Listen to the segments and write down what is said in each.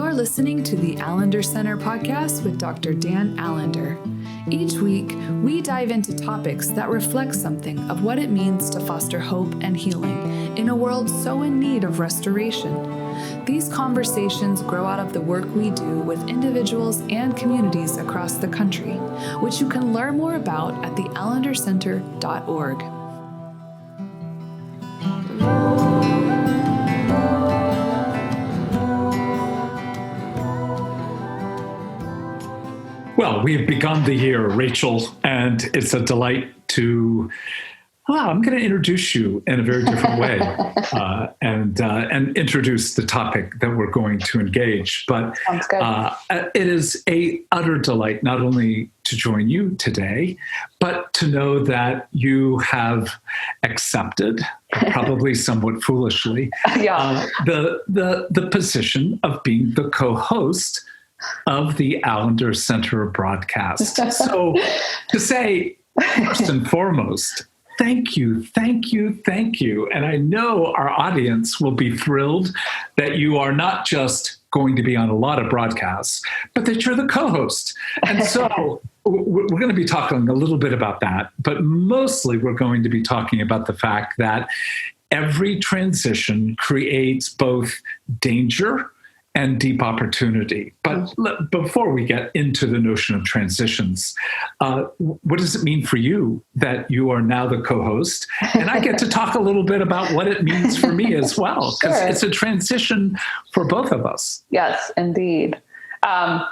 You're listening to the Allender Center podcast with Dr. Dan Allender. Each week, we dive into topics that reflect something of what it means to foster hope and healing in a world so in need of restoration. These conversations grow out of the work we do with individuals and communities across the country, which you can learn more about at theallendercenter.org. Well, we've begun the year, Rachael, and it's a delight to, I'm going to introduce you in a very different way and introduce the topic that we're going to engage. But it is a utter delight not only to join you today, but to know that you have accepted, probably somewhat foolishly, the position of being the co-host of the Allender Center broadcast. So to say, first and foremost, thank you. And I know our audience will be thrilled that you are not just going to be on a lot of broadcasts, but that you're the co-host. And so we're going to be talking a little bit about that, but mostly we're going to be talking about the fact that every transition creates both danger and deep opportunity. But before we get into the notion of transitions, what does it mean for you that you are now the co-host? And I get to talk a little bit about what it means for me as well, because it's a transition for both of us. Yes, indeed. I'm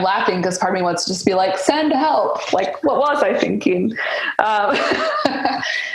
laughing because part of me wants to just be like, send help. Like, what was I thinking?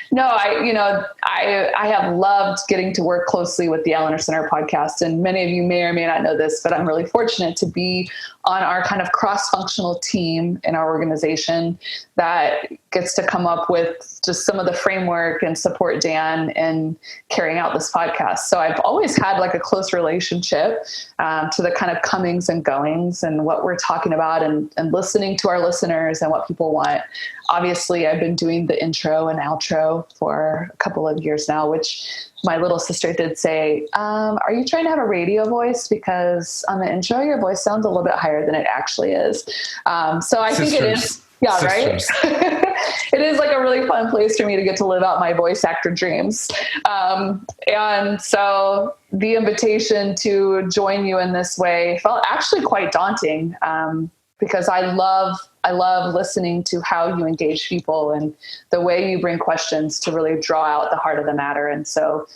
No, I have loved getting to work closely with the Allender Center podcast. And many of you may or may not know this, but I'm really fortunate to be on our kind of cross-functional team in our organization that gets to come up with just some of the framework and support Dan in carrying out this podcast. So I've always had like a close relationship to the kind of comings and goings and what we're talking about and listening to our listeners and what people want. Obviously, I've been doing the intro and outro for a couple of years now, which my little sister did say, are you trying to have a radio voice? Because on the intro, your voice sounds a little bit higher than it actually is. So I think it is. Yeah, right? It is like a really fun place for me to get to live out my voice actor dreams. And so the invitation to join you in this way felt actually quite daunting because I love listening to how you engage people and the way you bring questions to really draw out the heart of the matter. And so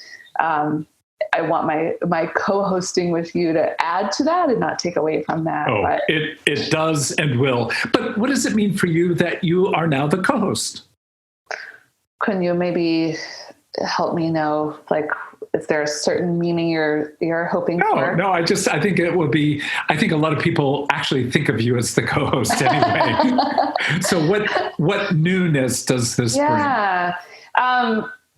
I want my co-hosting with you to add to that and not take away from that. Oh, but it does and will. But what does it mean for you that you are now the co-host? Can you maybe help me know, like, is there a certain meaning you're hoping for? No, I think it would be, I think a lot of people actually think of you as the co-host anyway. So what newness does this bring?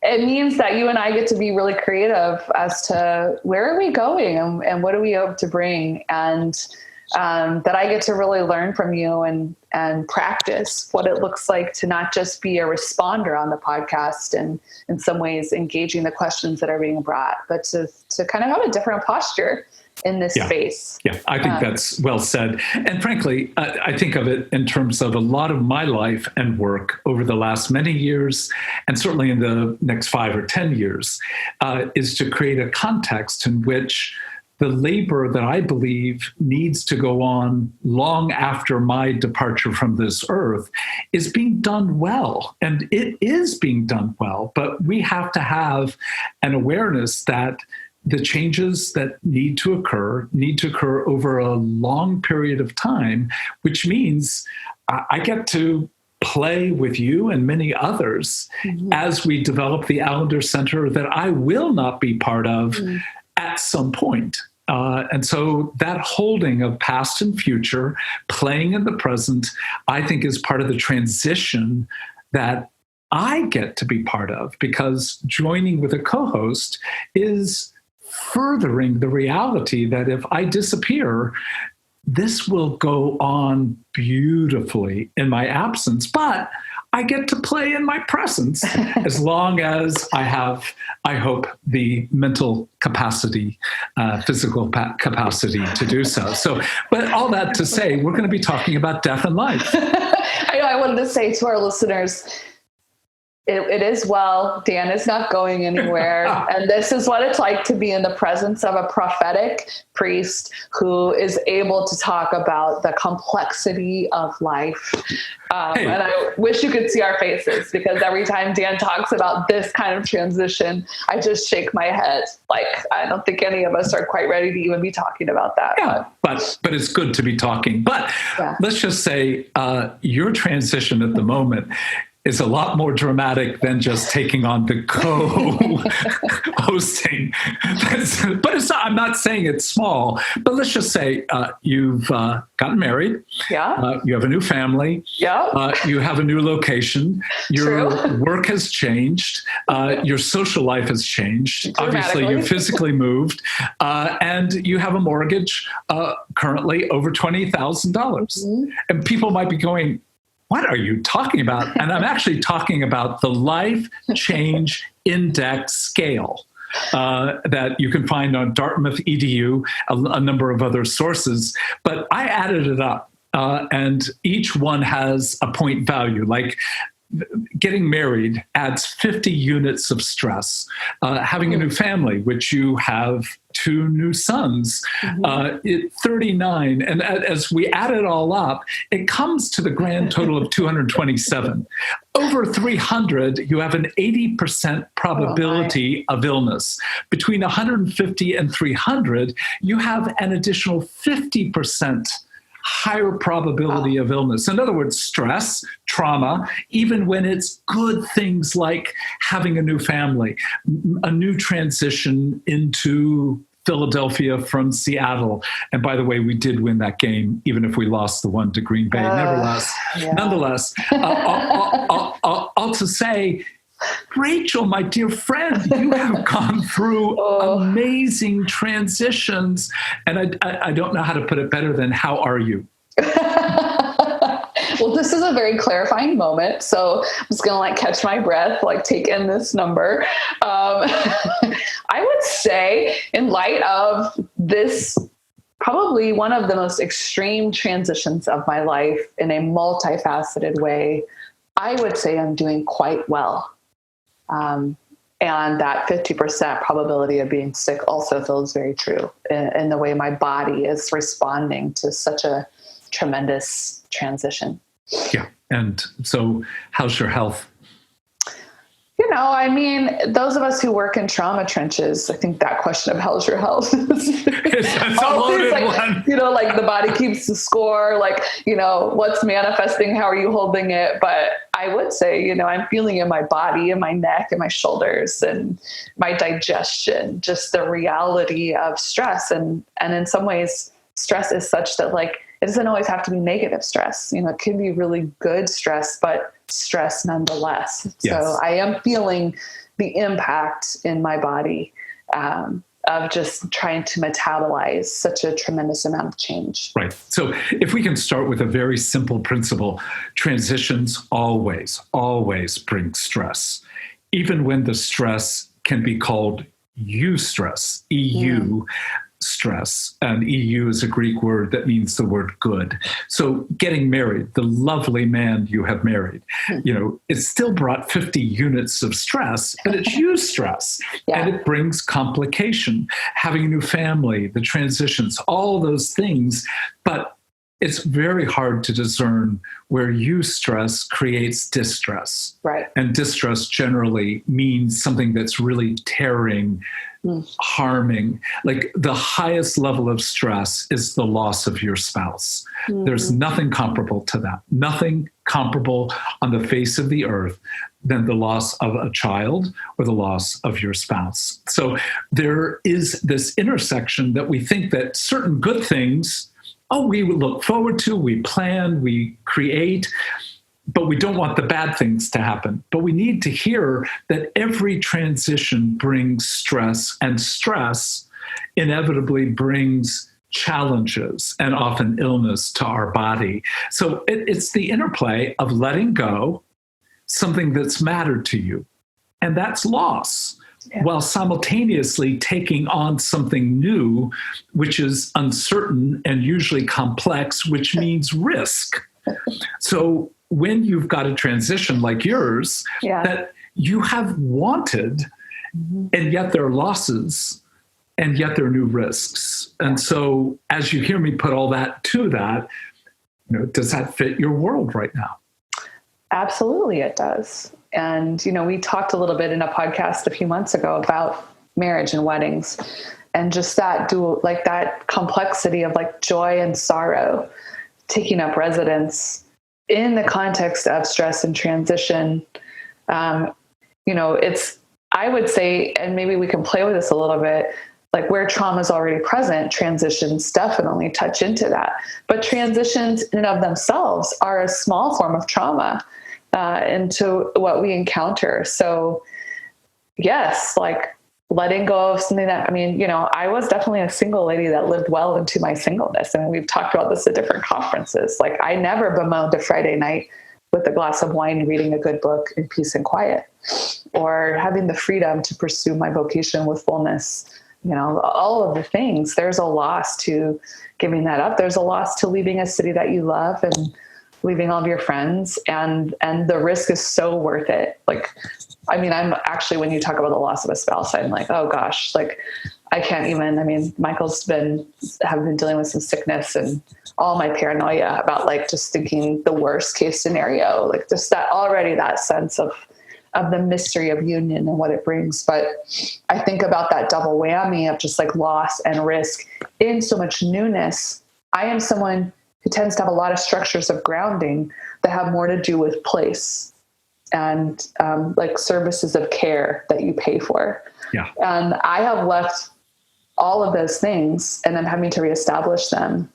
It means that you and I get to be really creative as to where are we going and what do we hope to bring, and that I get to really learn from you and practice what it looks like to not just be a responder on the podcast and in some ways engaging the questions that are being brought, but to kind of have a different posture in this space. Yeah, I think that's well said. And frankly, I think of it in terms of a lot of my life and work over the last many years, and certainly in the next 5 or 10 years, is to create a context in which the labor that I believe needs to go on long after my departure from this earth is being done well. And it is being done well, but we have to have an awareness that the changes that need to occur over a long period of time, which means I get to play with you and many others as we develop the Allender Center that I will not be part of at some point. And so that holding of past and future, playing in the present, I think is part of the transition that I get to be part of, because joining with a co-host is furthering the reality that if I disappear, this will go on beautifully in my absence, but I get to play in my presence as long as I have, I hope, the mental capacity, physical capacity to do so. So, but all that to say, we're going to be talking about death and life. I know I wanted to say to our listeners, it is well. Dan is not going anywhere. And this is what it's like to be in the presence of a prophetic priest who is able to talk about the complexity of life. And I wish you could see our faces, because every time Dan talks about this kind of transition, I just shake my head. Like, I don't think any of us are quite ready to even be talking about that. Yeah, but it's good to be talking. But let's just say your transition at the moment is a lot more dramatic than just taking on the co-hosting. But it's not, I'm not saying it's small, but let's just say you've gotten married. Yeah. You have a new family. Yeah. You have a new location. Your work has changed. Your social life has changed. Obviously, you physically moved. And you have a mortgage currently over $20,000. Mm-hmm. And people might be going, what are you talking about? And I'm actually talking about the Life Change Index scale that you can find on Dartmouth EDU, a number of other sources. But I added it up, and each one has a point value. Like getting married adds 50 units of stress. Having a new family, which you have 2 new sons, 39. And as we add it all up, it comes to the grand total of 227. Over 300, you have an 80% probability of illness. Between 150 and 300, you have an additional 50% higher probability of illness. In other words, stress, trauma, even when it's good things like having a new family, a new transition into Philadelphia from Seattle. And by the way, we did win that game, even if we lost the one to Green Bay. Nonetheless, all to say, Rachael, my dear friend, you have gone through amazing transitions. And I don't know how to put it better than how are you? Well, this is a very clarifying moment. So I'm just going to catch my breath, take in this number. I would say, in light of this, probably one of the most extreme transitions of my life in a multifaceted way, I would say I'm doing quite well. And that 50% probability of being sick also feels very true in the way my body is responding to such a tremendous transition. Yeah. And so how's your health? Those of us who work in trauma trenches, I think that question of how's your health is a loaded one. The body keeps the score, what's manifesting, how are you holding it? But I would say, I'm feeling in my body, in my neck, and my shoulders, and my digestion, just the reality of stress. And in some ways, stress is such that it doesn't always have to be negative stress. It can be really good stress, but stress nonetheless. Yes. So I am feeling the impact in my body of just trying to metabolize such a tremendous amount of change. Right. So if we can start with a very simple principle, transitions always bring stress, even when the stress can be called eustress, EU. Stress, and EU is a Greek word that means the word good. So getting married, the lovely man you have married, it still brought 50 units of stress, but it's eustress, and it brings complication. Having a new family, the transitions, all those things, but it's very hard to discern where eustress creates distress. Right. And distress generally means something that's really tearing, harming. The highest level of stress is the loss of your spouse. There's nothing comparable to that. Nothing comparable on the face of the earth than the loss of a child or the loss of your spouse. So there is this intersection that we think that certain good things, we look forward to, we plan, we create, but we don't want the bad things to happen. But we need to hear that every transition brings stress, and stress inevitably brings challenges and often illness to our body. So it's the interplay of letting go something that's mattered to you. And that's loss, while simultaneously taking on something new, which is uncertain and usually complex, which means risk. So when you've got a transition like yours that you have wanted, and yet there are losses, and yet there are new risks. And so as you hear me put all that to that, does that fit your world right now? Absolutely, it does. And, we talked a little bit in a podcast a few months ago about marriage and weddings, and just that that complexity of like joy and sorrow taking up residence in the context of stress and transition. I would say, and maybe we can play with this a little bit, like where trauma is already present, transitions definitely touch into that. But transitions in and of themselves are a small form of trauma into what we encounter. So yes, like letting go of something that, I was definitely a single lady that lived well into my singleness. And we've talked about this at different conferences. Like I never bemoaned a Friday night with a glass of wine, reading a good book in peace and quiet, or having the freedom to pursue my vocation with fullness. All of the things, there's a loss to giving that up. There's a loss to leaving a city that you love and leaving all of your friends. And the risk is so worth it. I'm actually, when you talk about the loss of a spouse, I'm like, oh gosh, like I can't even, Michael's been dealing with some sickness and all my paranoia about like just thinking the worst case scenario, like just that sense of the mystery of union and what it brings. But I think about that double whammy of just like loss and risk in so much newness. I am someone who tends to have a lot of structures of grounding that have more to do with place and like services of care that you pay for. Yeah. And I have left all of those things and I'm having to reestablish them.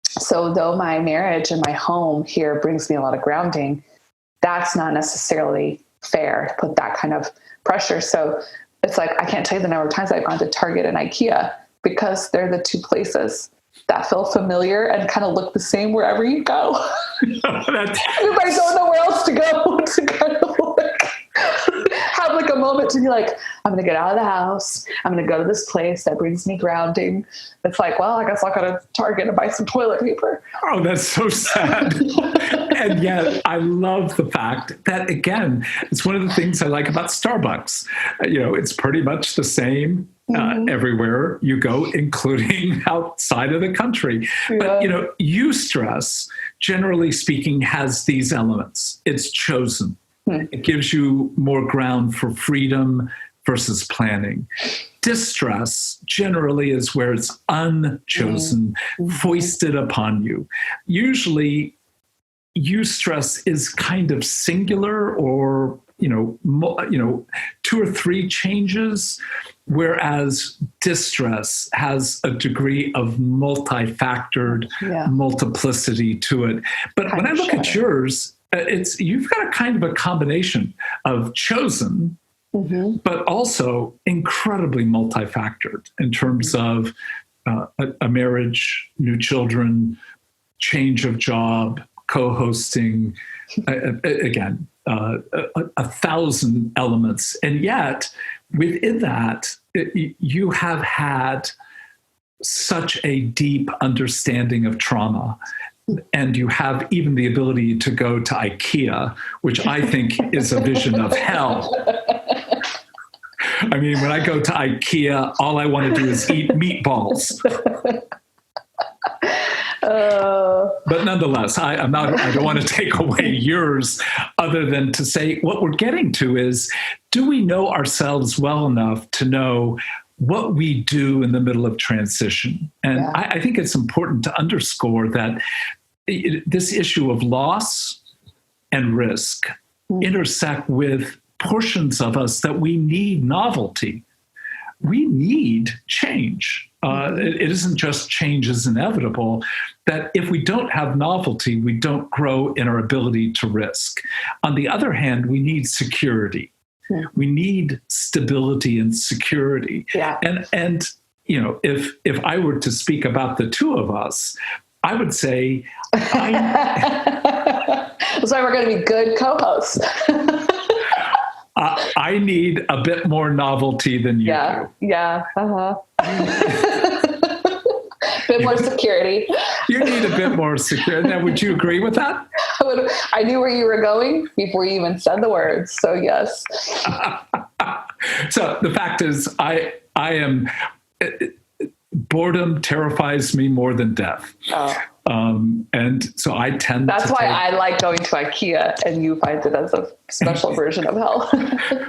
So though my marriage and my home here brings me a lot of grounding, that's not necessarily fair to put that kind of pressure. So it's like, I can't tell you the number of times I've gone to Target and IKEA because they're the two places that feel familiar and kind of look the same wherever you go. If I don't know where else to go to kind of like have like a moment to be like, I'm going to get out of the house. I'm going to go to this place that brings me grounding. It's like, well, I guess I'll go to Target and buy some toilet paper. Oh, that's so sad. And yet I love the fact that, again, it's one of the things I like about Starbucks. It's pretty much the same everywhere you go, including outside of the country. Yeah. But, eustress, generally speaking, has these elements. It's chosen. It gives you more ground for freedom versus planning. Distress generally is where it's unchosen, foisted upon you. Usually, eustress is kind of singular or, 2 or 3 changes, whereas distress has a degree of multi-factored multiplicity to it. But when I look at yours, you've got a kind of a combination of chosen, but also incredibly multi-factored in terms of a marriage, new children, change of job, co-hosting, again, 1,000 elements. And yet within that, you have had such a deep understanding of trauma. And you have even the ability to go to IKEA, which I think is a vision of hell. When I go to IKEA, all I want to do is eat meatballs. But nonetheless, I don't want to take away yours other than to say what we're getting to is, do we know ourselves well enough to know what we do in the middle of transition? And I think it's important to underscore that this issue of loss and risk intersect with portions of us that we need novelty. We need change. It isn't just change is inevitable, that if we don't have novelty, we don't grow in our ability to risk. On the other hand, we need security. We need stability and security. And if I were to speak about the two of us, I would say that's why we're going to be good co-hosts. I need a bit more novelty than you do. Yeah. Bit more security. You need a bit more security. Now, would you agree with that? I knew where you were going before you even said the words. So yes. So the fact is, I am, boredom terrifies me more than death. Oh. And so I tend That's why I like going to IKEA, and you find it as a special version of hell.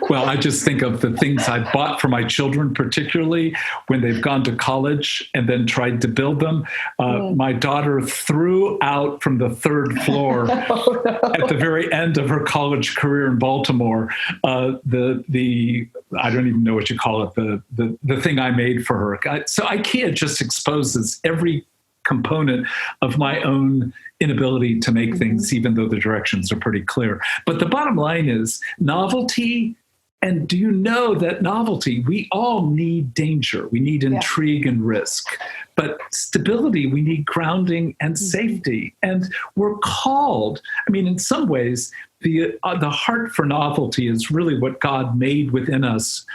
Well, I just think of the things I bought for my children, particularly when they've gone to college and then tried to build them. My daughter threw out from the third floor at the very end of her college career in Baltimore, the I don't even know what you call it, the thing I made for her. So IKEA just exposes every component of my own inability to make things, even though the directions are pretty clear. But the bottom line is novelty. And do you know that novelty, we all need danger. We need intrigue and risk. But stability, we need grounding and safety. And we're called, I mean, in some ways, the heart for novelty is really what God made within us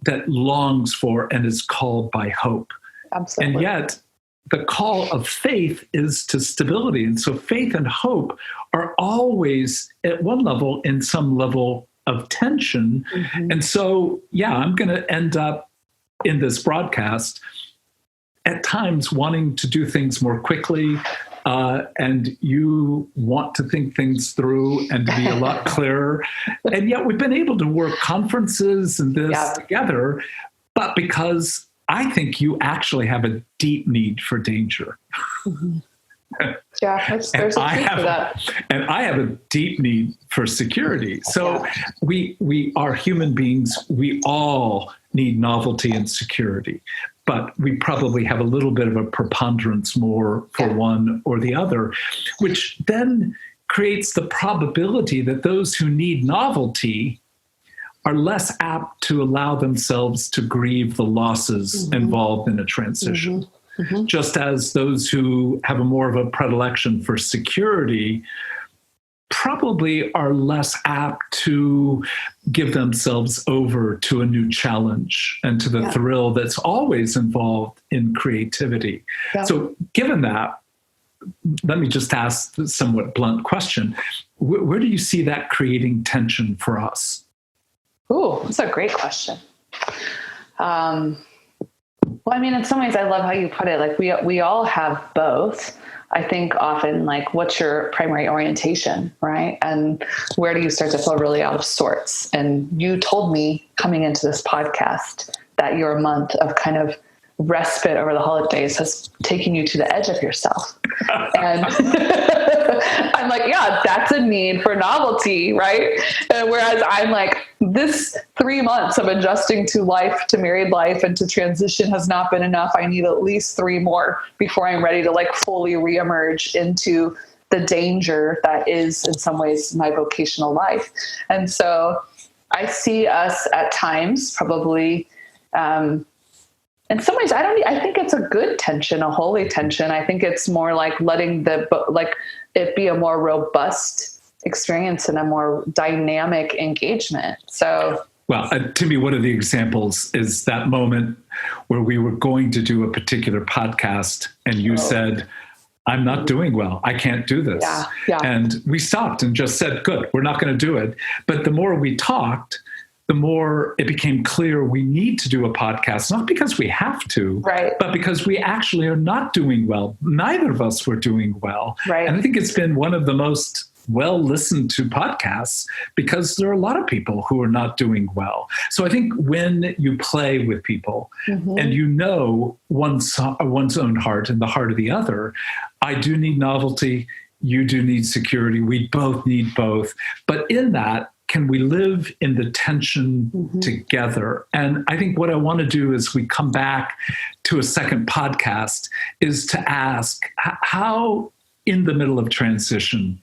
that longs for and is called by hope. Absolutely. And yet, the call of faith is to stability. And so faith and hope are always at one level in some level of tension. And so, I'm going to end up in this broadcast at times wanting to do things more quickly. And you want to think things through and to be a lot clearer. And yet we've been able to work conferences and this together, but because I think you actually have a deep need for danger. Yeah, there's a truth to that. And I have a deep need for security. So we are human beings. We all need novelty and security, but we probably have a little bit of a preponderance more for one or the other, which then creates the probability that those who need novelty are less apt to allow themselves to grieve the losses involved in a transition. Just as those who have a more of a predilection for security probably are less apt to give themselves over to a new challenge and to the thrill that's always involved in creativity. So given that, let me just ask a somewhat blunt question. Where do you see that creating tension for us? Ooh, that's a great question. Well, I mean, in some ways, I love how you put it. Like we all have both. I think often, like, what's your primary orientation, right? And where do you start to feel really out of sorts? And you told me coming into this podcast that your month of kind of respite over the holidays has taken you to the edge of yourself. And I'm like, that's a need for novelty, right? And whereas I'm like, this 3 months of adjusting to life, to married life, and to transition has not been enough. I need at least 3 more before I'm ready to like fully reemerge into the danger that is in some ways my vocational life. And so I see us at times probably, in some ways, I think it's a good tension, a holy tension. I think it's more like letting it be a more robust experience and a more dynamic engagement. So, well, to me, one of the examples is that moment where we were going to do a particular podcast and you said, I'm not doing well. I can't do this. And we stopped and just said, good, we're not going to do it. But the more we talked, the more it became clear we need to do a podcast, not because we have to, but because we actually are not doing well. Neither of us were doing well. And I think it's been one of the most well listened to podcasts because there are a lot of people who are not doing well. So I think when you play with people and you know one's own heart and the heart of the other, I do need novelty. You do need security. We both need both. But in that, can we live in the tension together? And I think what I want to do as we come back to a second podcast is to ask how in the middle of transition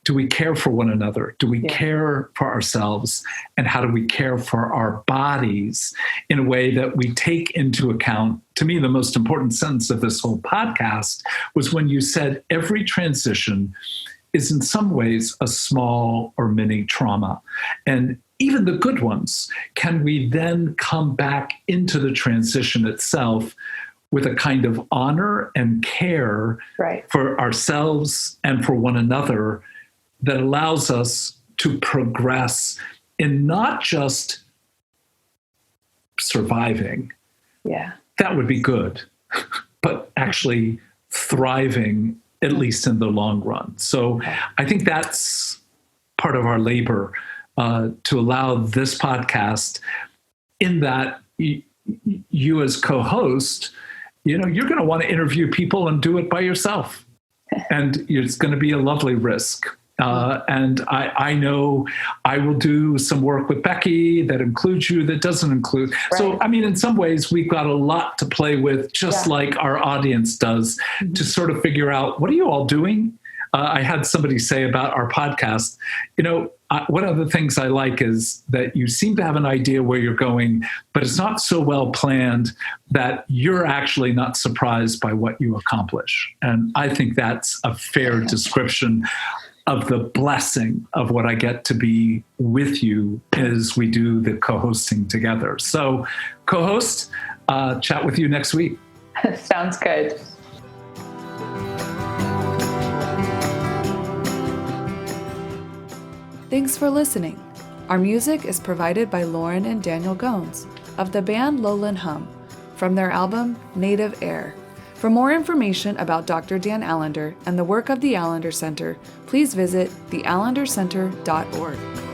do we care for one another? Do we care for ourselves? And how do we care for our bodies in a way that we take into account? To me, the most important sentence of this whole podcast was when you said every transition is in some ways a small or mini trauma. And even the good ones, can we then come back into the transition itself with a kind of honor and care for ourselves and for one another that allows us to progress in not just surviving. Yeah. That would be good, but actually thriving, at least in the long run. So I think that's part of our labor, to allow this podcast, in that you as co-host, you're going to want to interview people and do it by yourself. And it's going to be a lovely risk. And I know I will do some work with Becky that includes you, that doesn't include. Right. So, I mean, in some ways, we've got a lot to play with, just like our audience does, to sort of figure out, what are you all doing? I had somebody say about our podcast, one of the things I like is that you seem to have an idea where you're going, but it's not so well planned that you're actually not surprised by what you accomplish. And I think that's a fair description of the blessing of what I get to be with you as we do the co-hosting together. So, co-host, chat with you next week. Sounds good. Thanks for listening. Our music is provided by Lauren and Daniel Gones of the band Lowland Hum from their album Native Air. For more information about Dr. Dan Allender and the work of the Allender Center, please visit theallendercenter.org.